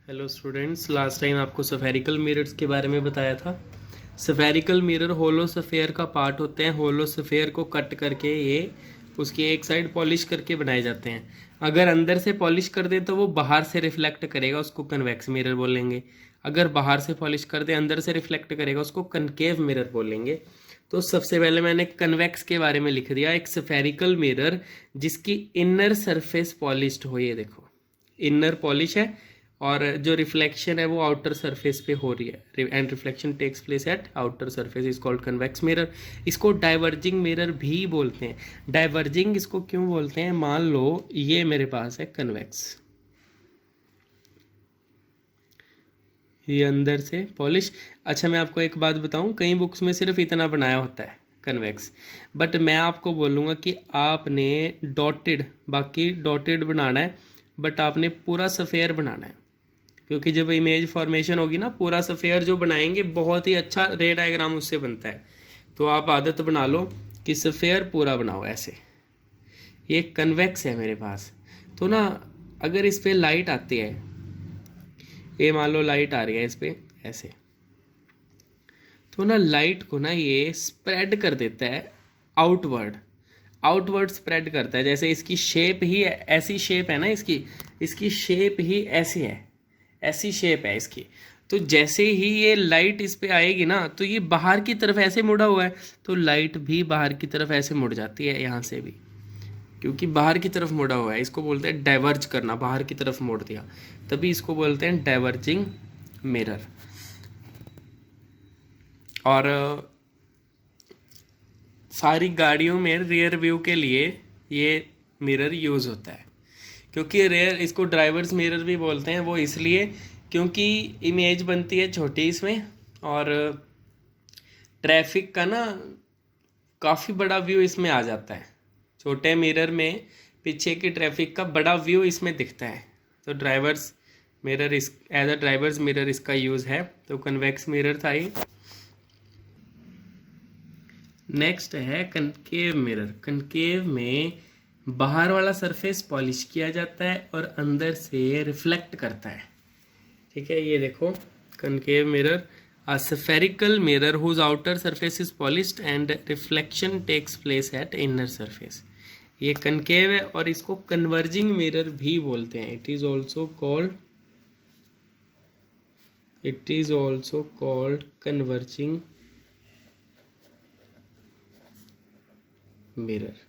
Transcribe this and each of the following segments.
Hello students, last time आपको spherical mirrors के बारे में बताया था। सफेरिकल मिरर होलो सफ़ेयर का पार्ट होते हैं। होलो सफ़ेयर को कट करके ये उसकी एक साइड पॉलिश करके बनाए जाते हैं। अगर अंदर से पॉलिश कर दे तो वो बाहर से रिफ्लेक्ट करेगा, उसको कन्वेक्स मिरर बोलेंगे। अगर बाहर से पॉलिश कर दे अंदर से रिफ्लेक्ट करेगा, उसको कनकेव मिरर बोलेंगे। तो सबसे पहले मैंने कन्वेक्स के बारे में लिख दिया, एक सफेरिकल मिरर जिसकी इनर सरफेस पॉलिश्ड हो। ये देखो इनर पॉलिश है और जो रिफ्लेक्शन है वो आउटर सरफेस पे हो रही है, and reflection takes place at outer surface is called convex mirror. इसको डाइवर्जिंग मिरर भी बोलते हैं। डाइवर्जिंग इसको क्यों बोलते हैं? मान लो ये मेरे पास है कन्वेक्स, ये अंदर से पॉलिश। अच्छा, मैं आपको एक बात बताऊं, कई बुक्स में सिर्फ इतना बनाया होता है कन्वेक्स, बट मैं आपको बोलूँगा कि आपने डॉटेड, बाकी डॉटेड बनाना है, बट आपने पूरा सफ़ेयर बनाना है। क्योंकि जब इमेज फॉर्मेशन होगी ना, पूरा सफ़ेयर जो बनाएंगे बहुत ही अच्छा रे डायग्राम उससे बनता है। तो आप आदत बना लो कि सफ़ेयर पूरा बनाओ ऐसे। ये कन्वेक्स है मेरे पास, तो ना अगर इस पर लाइट आती है, ये मान लो लाइट आ रही है इस पर ऐसे, तो ना लाइट को ना ये स्प्रेड कर देता है आउटवर्ड। आउटवर्ड स्प्रेड करता है। जैसे इसकी शेप ही ऐसी शेप है ना, इसकी शेप ही ऐसी है, ऐसी शेप है इसकी। तो जैसे ही ये लाइट इस पे आएगी ना, तो ये बाहर की तरफ ऐसे मुड़ा हुआ है, तो लाइट भी बाहर की तरफ ऐसे मुड़ जाती है यहाँ से भी, क्योंकि बाहर की तरफ मुड़ा हुआ है। इसको बोलते हैं डाइवर्ज करना, बाहर की तरफ मोड़ दिया, तभी इसको बोलते हैं डाइवर्जिंग मिरर। और सारी गाड़ियों में रियर व्यू के लिए ये मिरर यूज़ होता है। क्योंकि रेयर, इसको ड्राइवर्स मिरर भी बोलते हैं, वो इसलिए क्योंकि इमेज बनती है छोटी इसमें, और ट्रैफिक का ना काफ़ी बड़ा व्यू इसमें आ जाता है। छोटे मिरर में पीछे की ट्रैफिक का बड़ा व्यू इसमें दिखता है। तो ड्राइवर्स मिरर इस एज अ ड्राइवर्स मिरर इसका यूज़ है। तो कन्वेक्स मिरर था ये। नेक्स्ट है कनकेव मिरर। कनकेव में बाहर वाला सरफेस पॉलिश किया जाता है और अंदर से रिफ्लेक्ट करता है। ठीक है, ये देखो concave mirror, a spherical mirror whose outer surface is polished and reflection takes place at inner surface। ये कनकेव है और इसको कन्वर्जिंग मिरर भी बोलते हैं। It is also called converging mirror.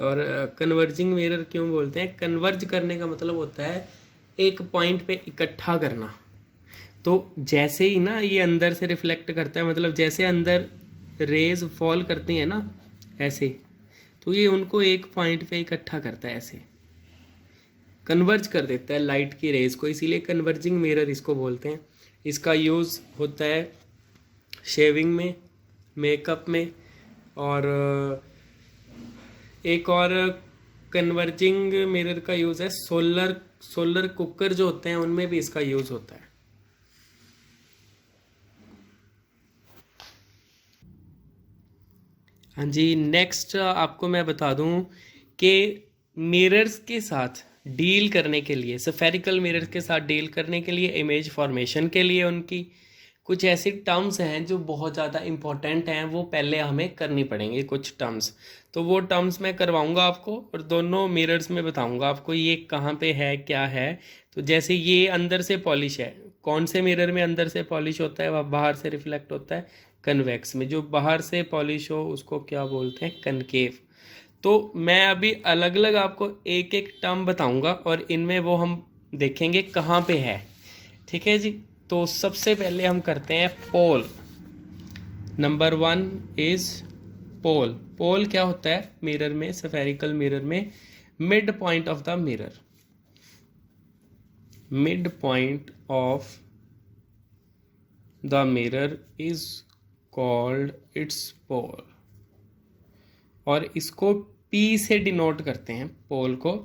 और कन्वर्जिंग मिरर क्यों बोलते हैं? कन्वर्ज करने का मतलब होता है एक पॉइंट पे इकट्ठा करना। तो जैसे ही ना ये अंदर से रिफ्लेक्ट करता है, मतलब जैसे अंदर रेज फॉल करती हैं ना ऐसे, तो ये उनको एक पॉइंट पे इकट्ठा करता है, ऐसे कन्वर्ज कर देता है लाइट की रेज को, इसीलिए कन्वर्जिंग मिरर इसको बोलते हैं। इसका यूज़ होता है शेविंग में, मेकअप में, और एक और कन्वर्जिंग मिरर का यूज़ है सोलर कुकर जो होते हैं उनमें भी इसका यूज़ होता है। हाँ जी, नेक्स्ट आपको मैं बता दूं कि मिरर्स के साथ डील करने के लिए, सफेरिकल मिरर्स के साथ डील करने के लिए, इमेज फॉर्मेशन के लिए उनकी कुछ ऐसी टर्म्स हैं जो बहुत ज़्यादा इम्पोर्टेंट हैं, वो पहले हमें करनी पड़ेंगी कुछ टर्म्स। तो वो टर्म्स मैं करवाऊंगा आपको और दोनों मिरर्स में बताऊंगा आपको ये कहाँ पे है, क्या है। तो जैसे ये अंदर से पॉलिश है, कौन से मिरर में अंदर से पॉलिश होता है? वह बाहर से रिफ्लेक्ट होता है। कन्वेक्स में जो बाहर से पॉलिश हो उसको क्या बोलते हैं? कनकेव। तो मैं अभी अलग अलग आपको एक एक टर्म बताऊंगा और इनमें वो हम देखेंगे कहाँ पे है। ठीक है जी। तो सबसे पहले हम करते हैं पोल। Number 1 is pole. पोल क्या होता है मिरर में, सफेरिकल मिरर में? Mid point of the mirror, mid point of the mirror is called its pole. और इसको P से डिनोट करते हैं, पोल को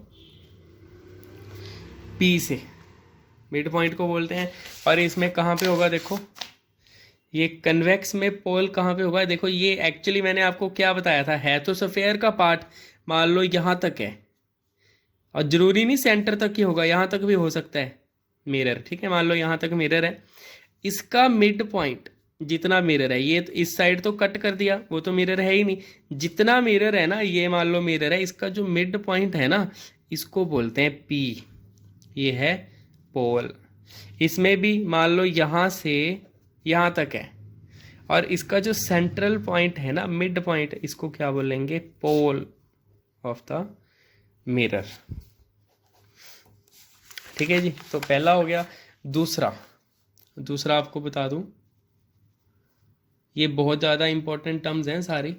P से मिड पॉइंट को बोलते हैं। और इसमें कहाँ पे होगा देखो, ये कन्वेक्स में पोल कहाँ पे होगा? देखो ये एक्चुअली मैंने आपको क्या बताया था, है तो सफेयर का पार्ट मान लो यहाँ तक है, और ज़रूरी नहीं सेंटर तक ही होगा, यहाँ तक भी हो सकता है मिरर, ठीक है। मान लो यहाँ तक मिरर है, इसका मिड पॉइंट जितना मिरर है, ये तो इस साइड तो कट कर दिया, वो तो मिरर है ही नहीं, जितना मिरर है ना, ये मान लो मिरर है, इसका जो मिड पॉइंट है ना, इसको बोलते हैं पी, ये है पोल। इसमें भी मान लो यहाँ से यहाँ तक है, और इसका जो सेंट्रल पॉइंट है ना, मिड पॉइंट, इसको क्या बोलेंगे, पोल ऑफ द मिरर, ठीक है जी। तो पहला हो गया। दूसरा आपको बता दूं, ये बहुत ज़्यादा इंपॉर्टेंट टर्म्स हैं सारी।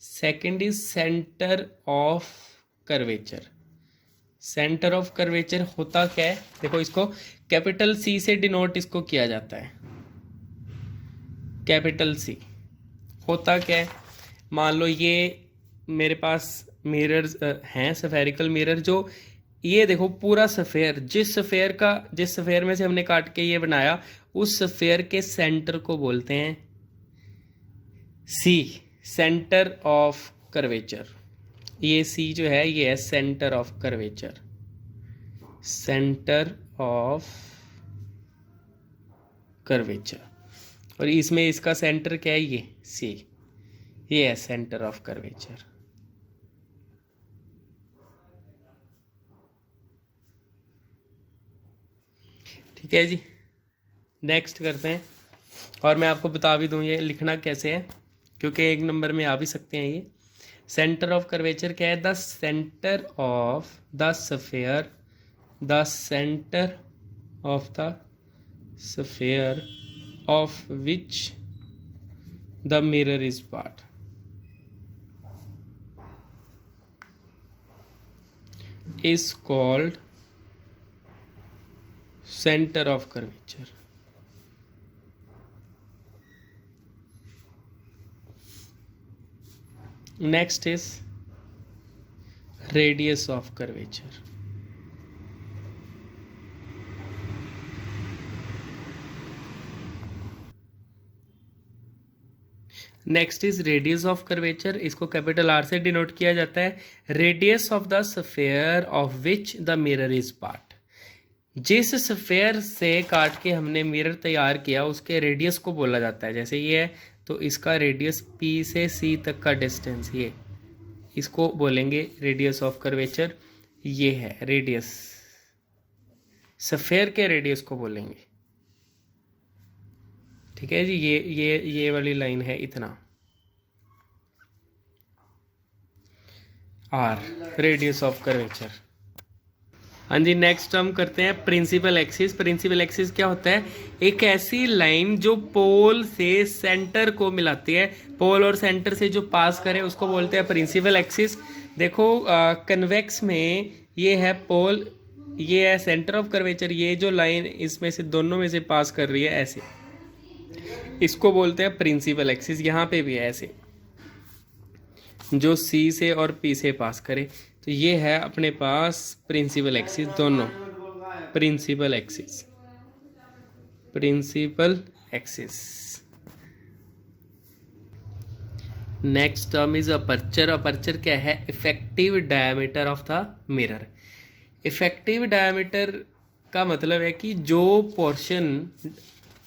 Second is centre of curvature. Centre of curvature होता क्या है, देखो इसको कैपिटल सी से डिनोट इसको किया जाता है। कैपिटल सी होता क्या है, मान लो ये मेरे पास मिरर्स हैं, स्फेरिकल मिरर, जो ये देखो पूरा सफ़ेयर, जिस सफ़ेयर में से हमने काट के ये बनाया, उस सफ़ेयर के सेंटर को बोलते हैं सी, सेंटर ऑफ कर्वेचर। ये सी जो है, ये है centre of curvature, centre of curvature. और इसमें इसका सेंटर क्या है, ये सी, ये है सेंटर ऑफ कर्वेचर। ठीक है जी, नेक्स्ट करते हैं। और मैं आपको बता भी दूं ये लिखना कैसे है, क्योंकि एक नंबर में आ भी सकते हैं ये। सेंटर ऑफ कर्वेचर क्या है, the centre of the sphere, the centre of the sphere of which the mirror is part is called center of curvature. Next is radius of curvature. Next is radius of curvature, इसको capital R से denote किया जाता है। Radius of the sphere of which the mirror is part. जिस sphere से काट के हमने मिरर तैयार किया, उसके रेडियस को बोला जाता है। जैसे ये है, तो इसका रेडियस P से C तक का डिस्टेंस, ये इसको बोलेंगे रेडियस ऑफ कर्वेचर। ये है रेडियस, स्फेयर के रेडियस को बोलेंगे। ठीक है जी, ये वाली लाइन है इतना, R रेडियस ऑफ कर्वेचर। हाँ जी, नेक्स्ट हम करते हैं प्रिंसिपल एक्सिस। प्रिंसिपल एक्सिस क्या होता है, एक ऐसी लाइन जो पोल से सेंटर को मिलाती है, पोल और सेंटर से जो पास करे उसको बोलते हैं प्रिंसिपल एक्सिस। देखो कन्वेक्स में ये है पोल, ये है सेंटर ऑफ कर्वेचर, ये जो लाइन इसमें से दोनों में से पास कर रही है ऐसे, इसको बोलते हैं प्रिंसिपल एक्सिस। यहाँ पे भी है ऐसे, जो C से और P से पास करे, तो ये है अपने पास प्रिंसिपल एक्सिस, दोनों principal axis, principal axis. Next term is aperture. Aperture क्या है, effective diameter of the mirror. Effective diameter का मतलब है कि जो पोर्शन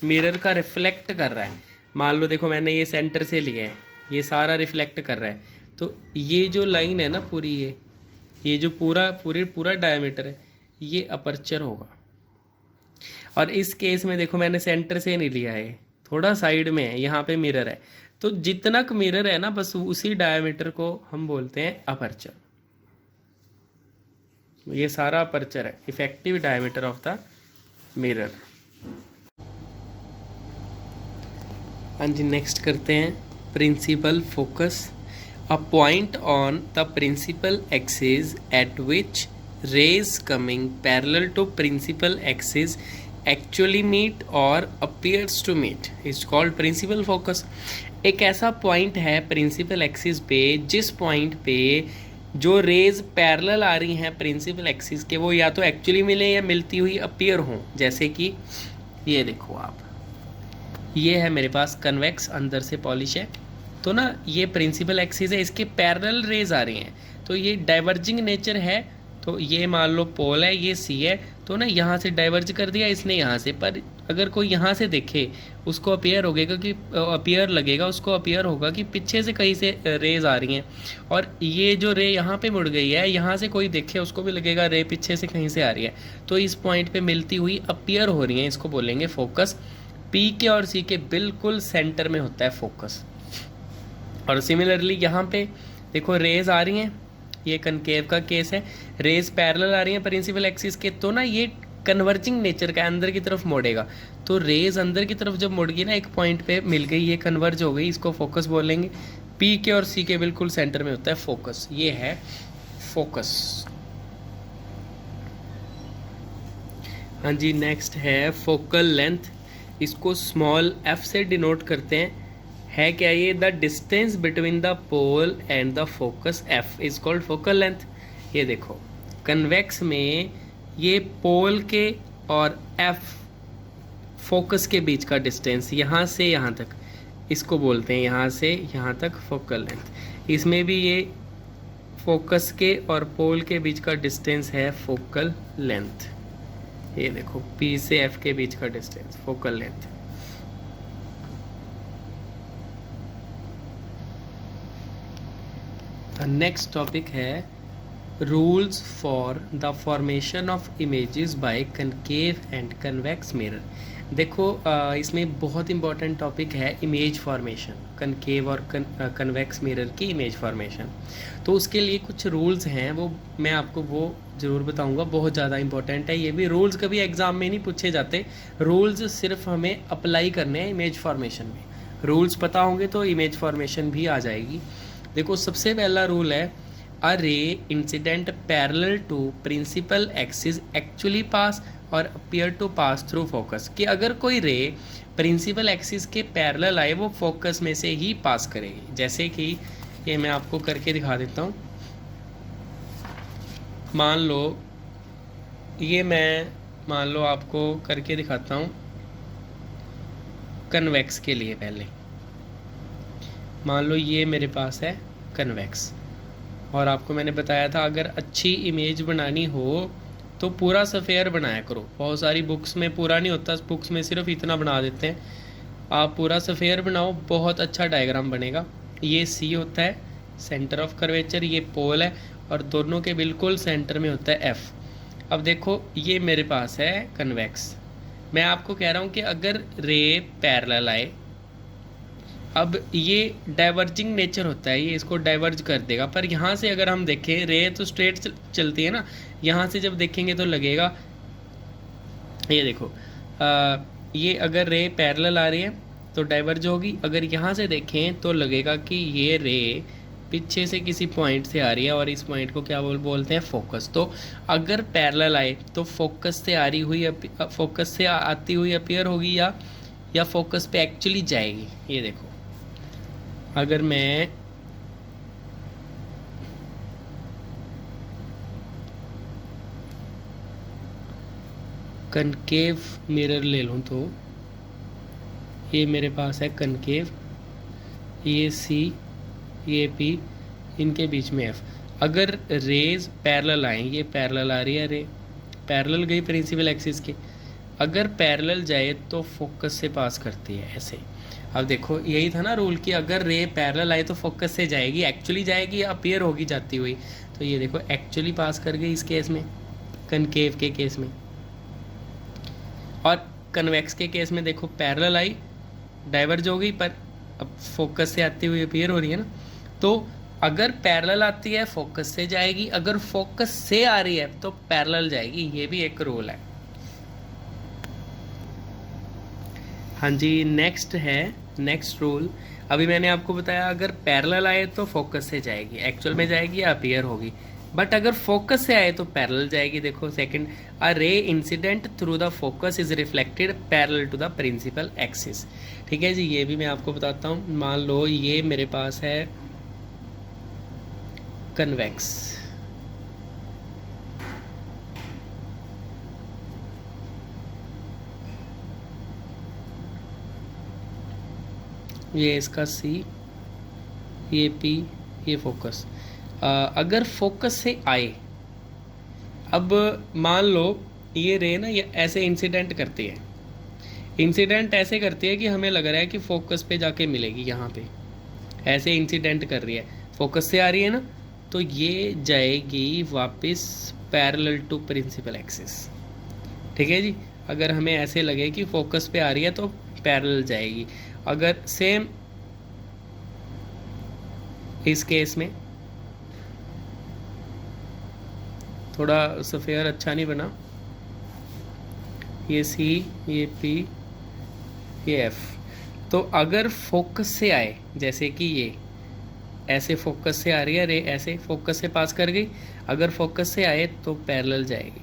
मिरर का रिफ्लेक्ट कर रहा है, मान लो देखो मैंने ये सेंटर से लिया है, ये सारा रिफ्लेक्ट कर रहा है, तो ये जो लाइन है ना पूरी, ये जो पूरा डायमीटर है, ये अपर्चर होगा। और इस केस में देखो मैंने सेंटर से नहीं लिया है, थोड़ा साइड में है, यहाँ पे मिरर है, तो जितना मिरर है ना, बस उसी डायमीटर को हम बोलते हैं अपर्चर। ये सारा अपर्चर है, effective diameter of the mirror. हाँ जी, नेक्स्ट करते हैं principal focus. A point on the principal axis at which rays coming parallel to principal axis actually meet or appears to meet is called principal focus. एक ऐसा point है principal axis पे, जिस point पे जो raise parallel आ रही हैं principal axis के, वो या तो एक्चुअली मिले या मिलती हुई अपीयर हों। जैसे कि ये देखो आप, ये है मेरे पास कन्वेक्स, अंदर से पॉलिश है, तो ना ये प्रिंसिपल एक्सिस है, इसके पैरेलल रेज आ रही हैं, तो ये डाइवर्जिंग नेचर है तो ये मान लो पोल है, ये सी है, तो ना यहाँ से डाइवर्ज कर दिया इसने यहाँ से, पर अगर कोई यहाँ से देखे उसको अपीयर होगा, क्योंकि अपीयर लगेगा, उसको अपीयर होगा कि पीछे से कहीं से रेज आ रही हैं, और ये जो रे यहाँ पे मुड़ गई है, यहाँ से कोई देखे उसको भी लगेगा रे पीछे से कहीं से आ रही है, तो इस पॉइंट पे मिलती हुई अपीयर हो रही हैं, इसको बोलेंगे फोकस। पी के और सी के बिल्कुल सेंटर में होता है फोकस। और सिमिलरली यहाँ पे देखो रेज आ रही हैं, ये कनकेव का केस है, रेज पैरेलल आ रही हैं प्रिंसिपल एक्सिस के, तो ना ये कन्वर्जिंग नेचर का अंदर की तरफ मोड़ेगा, तो रेज अंदर की तरफ जब मुड़ गई ना, एक पॉइंट पे मिल गई, ये कन्वर्ज हो गई, इसको फोकस बोलेंगे। पी के और सी के बिल्कुल सेंटर में होता है फोकस, ये है फोकस। हाँ जी, नेक्स्ट है फोकल लेंथ, इसको स्मॉल एफ से डिनोट करते हैं। है क्या ये? The distance between the pole and the focus F is called focal length. ये देखो कन्वेक्स में ये पोल के और एफ फोकस के बीच का डिस्टेंस, यहाँ से यहाँ तक, इसको बोलते हैं यहाँ से यहाँ तक फोकल लेंथ। इसमें भी ये फोकस के और पोल के बीच का डिस्टेंस है फोकल लेंथ। ये देखो पी से एफ के बीच का distance focal length. Next topic है rules for the formation of images by concave and convex mirror. देखो इसमें बहुत इंपॉर्टेंट टॉपिक है इमेज फॉर्मेशन, कनकेव और कन्वेक्स मिरर की इमेज फॉर्मेशन। तो उसके लिए कुछ रूल्स हैं, वो मैं आपको वो ज़रूर बताऊंगा, बहुत ज़्यादा इंपॉर्टेंट है। ये भी रूल्स कभी एग्ज़ाम में नहीं पूछे जाते, रूल्स सिर्फ हमें अप्लाई करने हैं इमेज फॉर्मेशन में। रूल्स पता होंगे तो इमेज फॉर्मेशन भी आ जाएगी। देखो सबसे पहला रूल है, a ray incident parallel to principal axis actually pass और appear to pass through focus, कि अगर कोई रे प्रिंसिपल एक्सिस के पैरेलल आए वो फोकस में से ही पास करेगी। जैसे कि ये मैं आपको करके दिखा देता हूँ। मान लो ये मैं मान लो आपको करके दिखाता हूँ कन्वेक्स के लिए। पहले मान लो ये मेरे पास है कन्वेक्स, और आपको मैंने बताया था अगर अच्छी इमेज बनानी हो तो पूरा सफ़ेयर बनाया करो। बहुत सारी बुक्स में पूरा नहीं होता, बुक्स में सिर्फ इतना बना देते हैं। आप पूरा सफ़ेयर बनाओ, बहुत अच्छा डायग्राम बनेगा। ये सी होता है सेंटर ऑफ कर्वेचर, ये पोल है, और दोनों के बिल्कुल सेंटर में होता है एफ। अब देखो ये मेरे पास है कन्वेक्स, मैं आपको कह रहा हूँ कि अगर रे पैरेलल आए, अब ये डाइवर्जिंग नेचर होता है, ये इसको डाइवर्ज कर देगा, पर यहाँ से अगर हम देखें रे तो स्ट्रेट चलती है ना, यहाँ से जब देखेंगे तो लगेगा, ये देखो ये अगर रे पैरेलल आ रही है तो डाइवर्ज होगी, अगर यहाँ से देखें तो लगेगा कि ये रे पीछे से किसी पॉइंट से आ रही है, और इस पॉइंट को क्या बोलते हैं फोकस। तो अगर पैरेलल आए तो फोकस से आ रही हुई फोकस से आती हुई अपीयर होगी या फोकस पे एक्चुअली जाएगी। ये देखो अगर मैं कनकेव मिरर ले लूँ तो ये मेरे पास है कनकेव, ये सी, ये पी, इनके बीच में एफ। अगर रेज पैरेलल आए, ये पैरेलल आ रही है रे, पैरेलल गई प्रिंसिपल एक्सिस के, अगर पैरेलल जाए तो फोकस से पास करती है ऐसे। अब देखो यही था ना रूल कि अगर रे पैरेलल आए तो फोकस से जाएगी, एक्चुअली जाएगी या अपीयर होगी जाती हुई। तो ये देखो एक्चुअली पास कर गई इस केस में, कनकेव के केस में। और कन्वेक्स के केस में देखो पैरेलल आई, डाइवर्ज हो गई, पर अब फोकस से आती हुई अपीयर हो रही है ना। तो अगर पैरेलल आती है फोकस से जाएगी, अगर फोकस से आ रही है तो पैरेलल जाएगी, ये भी एक रूल है। हाँ जी, नेक्स्ट है नेक्स्ट रूल। अभी मैंने आपको बताया अगर पैरेलल आए तो फोकस से जाएगी, एक्चुअल में जाएगी या अपीयर होगी, बट अगर फोकस से आए तो पैरेलल जाएगी। देखो second, a ray incident through the focus is reflected parallel to the principal axis. ठीक है जी, ये भी मैं आपको बताता हूँ। मान लो ये मेरे पास है कन्वेक्स, ये इसका सी, ये पी, ये फोकस। अगर फोकस से आए अब मान लो ये रे ना ये ऐसे इंसिडेंट करती है, इंसिडेंट ऐसे करती है कि हमें लग रहा है कि फोकस पे जाके मिलेगी, यहाँ पे ऐसे इंसिडेंट कर रही है, फोकस से आ रही है ना, तो ये जाएगी वापस पैरेलल टू प्रिंसिपल एक्सिस। ठीक है जी, अगर हमें ऐसे लगे कि फोकस पे आ रही है तो पैरेलल जाएगी। अगर सेम इस केस में थोड़ा सफ़ेयर अच्छा नहीं बना, ये सी, ये पी, ये एफ, तो अगर फोकस से आए, जैसे कि ये ऐसे फोकस से आ रही है रे, ऐसे फोकस से पास कर गई, अगर फोकस से आए तो पैरेलल जाएगी,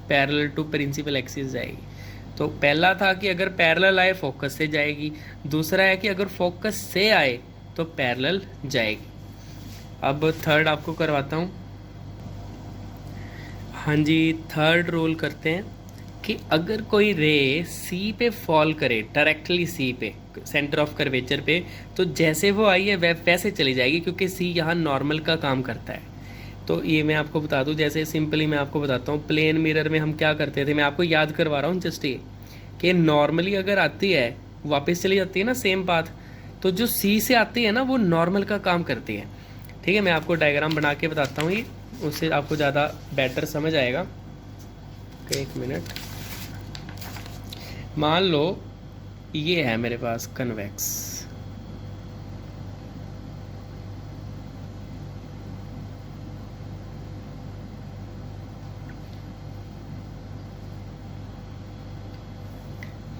पैरेलल टू प्रिंसिपल एक्सिस जाएगी। तो पहला था कि अगर पैरेलल आए फोकस से जाएगी, दूसरा है कि अगर फोकस से आए तो पैरेलल जाएगी। अब थर्ड आपको करवाता हूँ। हाँ जी, थर्ड रूल करते हैं कि अगर कोई रे सी पे फॉल करे, डायरेक्टली सी पे, सेंटर ऑफ कर्वेचर पे, तो जैसे वो आई है वैसे चली जाएगी, क्योंकि सी यहाँ नॉर्मल का काम करता है। तो ये मैं आपको बता दूं, जैसे सिंपली मैं आपको बताता हूँ, प्लेन मिरर में हम क्या करते थे, मैं आपको याद करवा रहा हूँ जस्ट ये, कि नॉर्मली अगर आती है वापस चली जाती है ना सेम पाथ, तो जो सी से आती है ना वो नॉर्मल का काम करती है। ठीक है, मैं आपको डायग्राम बना के बताता हूँ, ये उससे आपको ज़्यादा बेटर समझ आएगा। एक मिनट, मान लो ये है मेरे पास कन्वेक्स,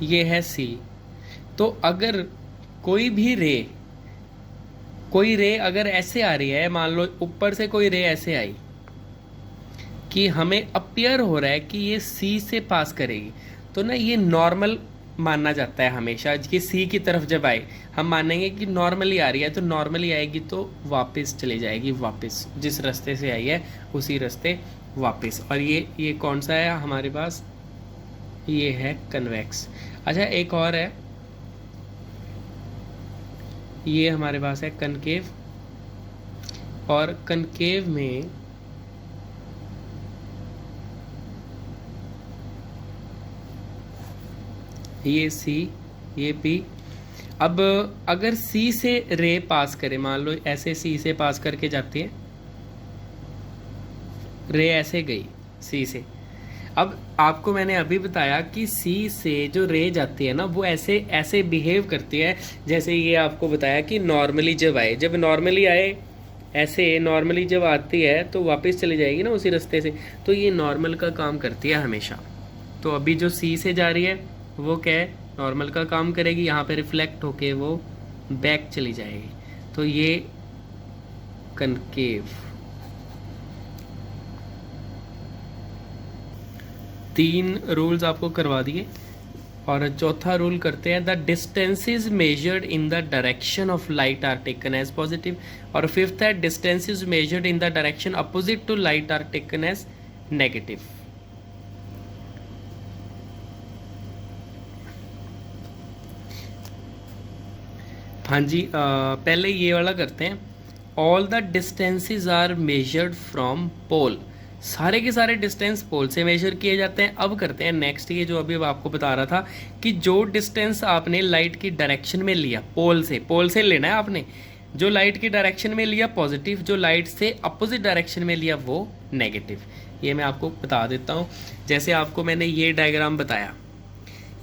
ये है सी। तो अगर कोई रे अगर ऐसे आ रही है, मान लो ऊपर से कोई रे ऐसे आई कि हमें अपीयर हो रहा है कि ये सी से पास करेगी, तो ना ये नॉर्मल माना जाता है हमेशा, कि सी की तरफ जब आए हम मानेंगे कि नॉर्मली आ रही है, तो नॉर्मली आएगी तो वापस चली जाएगी, वापस जिस रास्ते से आई है उसी रास्ते वापस। और ये कौन सा है हमारे पास, ये है कन्वेक्स। अच्छा, एक और है, ये हमारे पास है कनकेव, और कनकेव में ये सी, ये पी। अब अगर सी से रे पास करे, मान लो ऐसे सी से पास करके जाती है रे, ऐसे गई सी से। अब आपको मैंने अभी बताया कि सी से जो रे जाती है ना वो ऐसे ऐसे बिहेव करती है, जैसे ये आपको बताया कि नॉर्मली जब आए, जब नॉर्मली आए ऐसे नॉर्मली जब आती है तो वापस चली जाएगी ना उसी रास्ते से, तो ये नॉर्मल का काम करती है हमेशा। तो अभी जो सी से जा रही है वो क्या है, नॉर्मल का काम करेगी, यहाँ पे रिफ्लेक्ट होके वो बैक चली जाएगी, तो ये कनकेव। तीन रूल्स आपको करवा दिए, और चौथा रूल करते हैं, the distances measured in the direction of light are taken as positive, और फिफ्थ है distances measured in the direction opposite to light are taken as negative. हाँ जी, पहले ये वाला करते हैं, all the distances are measured from pole, सारे के सारे डिस्टेंस पोल से मेजर किए जाते हैं। अब करते हैं नेक्स्ट, ये जो अभी आपको बता रहा था कि जो डिस्टेंस आपने लाइट की डायरेक्शन में लिया, पोल से लेना है आपने, जो लाइट की डायरेक्शन में लिया पॉजिटिव, जो लाइट से अपोजिट डायरेक्शन में लिया वो नेगेटिव। ये मैं आपको बता देता हूँ, जैसे आपको मैंने ये डायग्राम बताया,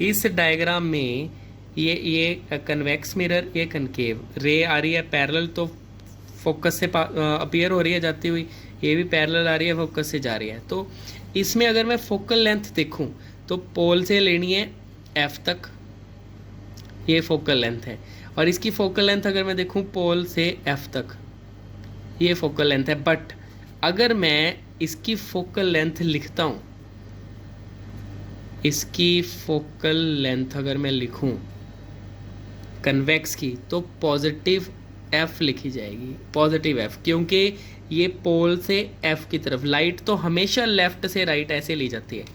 इस डायग्राम में ये कन्वेक्स मिरर, ये कनकेव, रे आ रही है पैरेलल तो फोकस से अपीयर हो रही है जाती हुई, ये भी पैरेलल आ रही है फोकस से जा रही है। तो इसमें अगर मैं फोकल लेंथ देखूं तो पोल से लेनी है एफ तक, ये फोकल लेंथ है, और इसकी फोकल लेंथ अगर मैं देखूं पोल से एफ तक, ये फोकल लेंथ है। बट अगर मैं इसकी फोकल लेंथ लिखता हूं, इसकी फोकल लेंथ अगर मैं लिखूं कन्वेक्स की, तो पॉजिटिव एफ लिखी जाएगी, पॉजिटिव एफ, क्योंकि ये पोल से एफ की तरफ, लाइट तो हमेशा लेफ्ट से राइट ऐसे ली जाती है,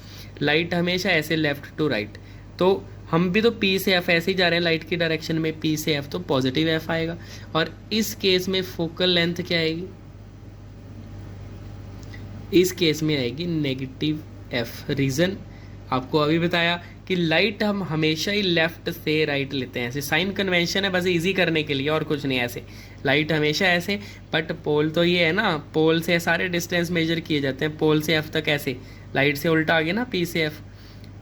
लाइट हमेशा ऐसे लेफ्ट टू राइट, तो हम भी तो पी से एफ ऐसे ही जा रहे हैं लाइट की डायरेक्शन में, पी से एफ, तो पॉजिटिव एफ आएगा। और इस केस में फोकल लेंथ क्या आएगी, इस केस में आएगी नेगेटिव एफ। रीज़न आपको अभी बताया कि लाइट हम हमेशा ही लेफ्ट से राइट लेते हैं, ऐसे साइन कन्वेंशन है, बस इजी करने के लिए और कुछ नहीं। ऐसे लाइट हमेशा ऐसे, बट पोल तो ये है ना, पोल से सारे डिस्टेंस मेजर किए जाते हैं, पोल से एफ तक ऐसे, लाइट से उल्टा आ गया ना पी से एफ,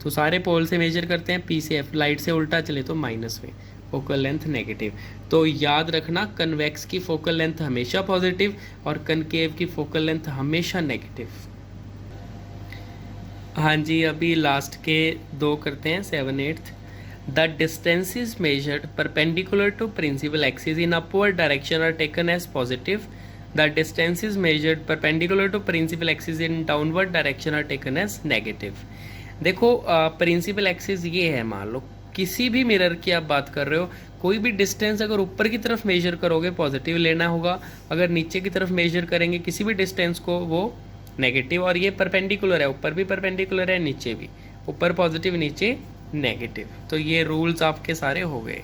तो सारे पोल से मेजर करते हैं पी से एफ, लाइट से उल्टा चले तो माइनस में, फोकल लेंथ नेगेटिव। तो याद रखना कन्वेक्स की फोकल लेंथ हमेशा पॉजिटिव और कनकेव की फोकल लेंथ हमेशा नेगेटिव। हाँ जी, अभी लास्ट के दो करते हैं, 7/8। The distance is measured perpendicular to principal axis in upward direction are taken as positive. The distance is measured perpendicular to principal axis in downward direction are taken as negative. देखो principal axis ये है, मान लो किसी भी mirror की आप बात कर रहे हो, कोई भी डिस्टेंस अगर ऊपर की तरफ मेजर करोगे पॉजिटिव लेना होगा, अगर नीचे की तरफ मेजर करेंगे किसी भी डिस्टेंस को वो नेगेटिव। और ये परपेंडिकुलर है, ऊपर भी परपेंडिकुलर है नीचे भी, ऊपर पॉजिटिव नीचे नेगेटिव। तो ये रूल्स आपके सारे हो गए।